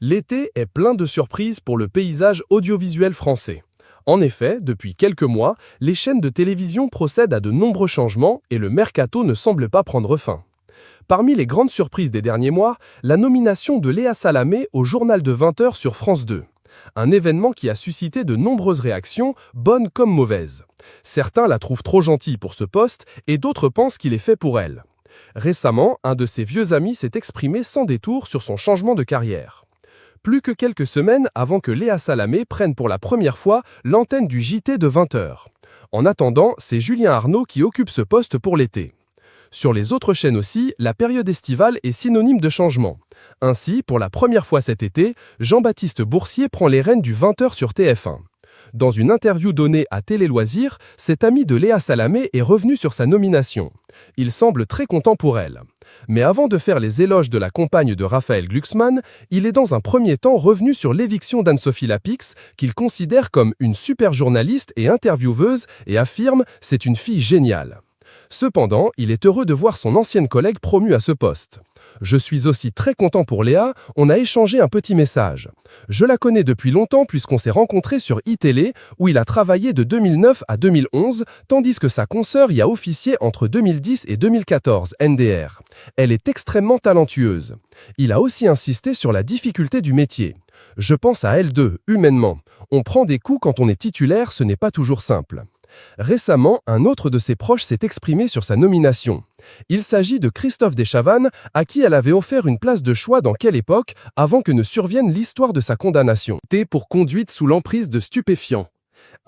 L'été est plein de surprises pour le paysage audiovisuel français. En effet, depuis quelques mois, les chaînes de télévision procèdent à de nombreux changements et le mercato ne semble pas prendre fin. Parmi les grandes surprises des derniers mois, la nomination de Léa Salamé au journal de 20h sur France 2. Un événement qui a suscité de nombreuses réactions, bonnes comme mauvaises. Certains la trouvent trop gentille pour ce poste et d'autres pensent qu'il est fait pour elle. Récemment, un de ses vieux amis s'est exprimé sans détour sur son changement de carrière. Plus que quelques semaines avant que Léa Salamé prenne pour la première fois l'antenne du JT de 20h. En attendant, c'est Julien Arnaud qui occupe ce poste pour l'été. Sur les autres chaînes aussi, la période estivale est synonyme de changement. Ainsi, pour la première fois cet été, Jean-Baptiste Boursier prend les rênes du 20h sur TF1. Dans une interview donnée à Télé Loisirs, cet ami de Léa Salamé est revenu sur sa nomination. Il semble très content pour elle. Mais avant de faire les éloges de la compagne de Raphaël Glucksmann, il est dans un premier temps revenu sur l'éviction d'Anne-Sophie Lapix, qu'il considère comme une super journaliste et intervieweuse et affirme « c'est une fille géniale ». Cependant, il est heureux de voir son ancienne collègue promue à ce poste. « Je suis aussi très content pour Léa, on a échangé un petit message. Je la connais depuis longtemps puisqu'on s'est rencontrés sur iTélé où il a travaillé de 2009 à 2011, tandis que sa consoeur y a officié entre 2010 et 2014, NDR. Elle est extrêmement talentueuse. Il a aussi insisté sur la difficulté du métier. Je pense à elle deux, humainement. On prend des coups quand on est titulaire, ce n'est pas toujours simple. » Récemment, un autre de ses proches s'est exprimé sur sa nomination. Il s'agit de Christophe Deschavannes, à qui elle avait offert une place de choix dans Quelle époque, avant que ne survienne l'histoire de sa condamnation. Pour conduite sous l'emprise de stupéfiants.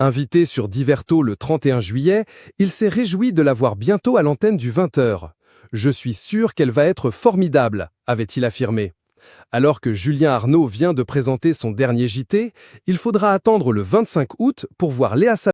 Invité sur Diverto le 31 juillet, il s'est réjoui de la voir bientôt à l'antenne du 20h. « Je suis sûr qu'elle va être formidable », avait-il affirmé. Alors que Julien Arnaud vient de présenter son dernier JT, il faudra attendre le 25 août pour voir Léa Salamé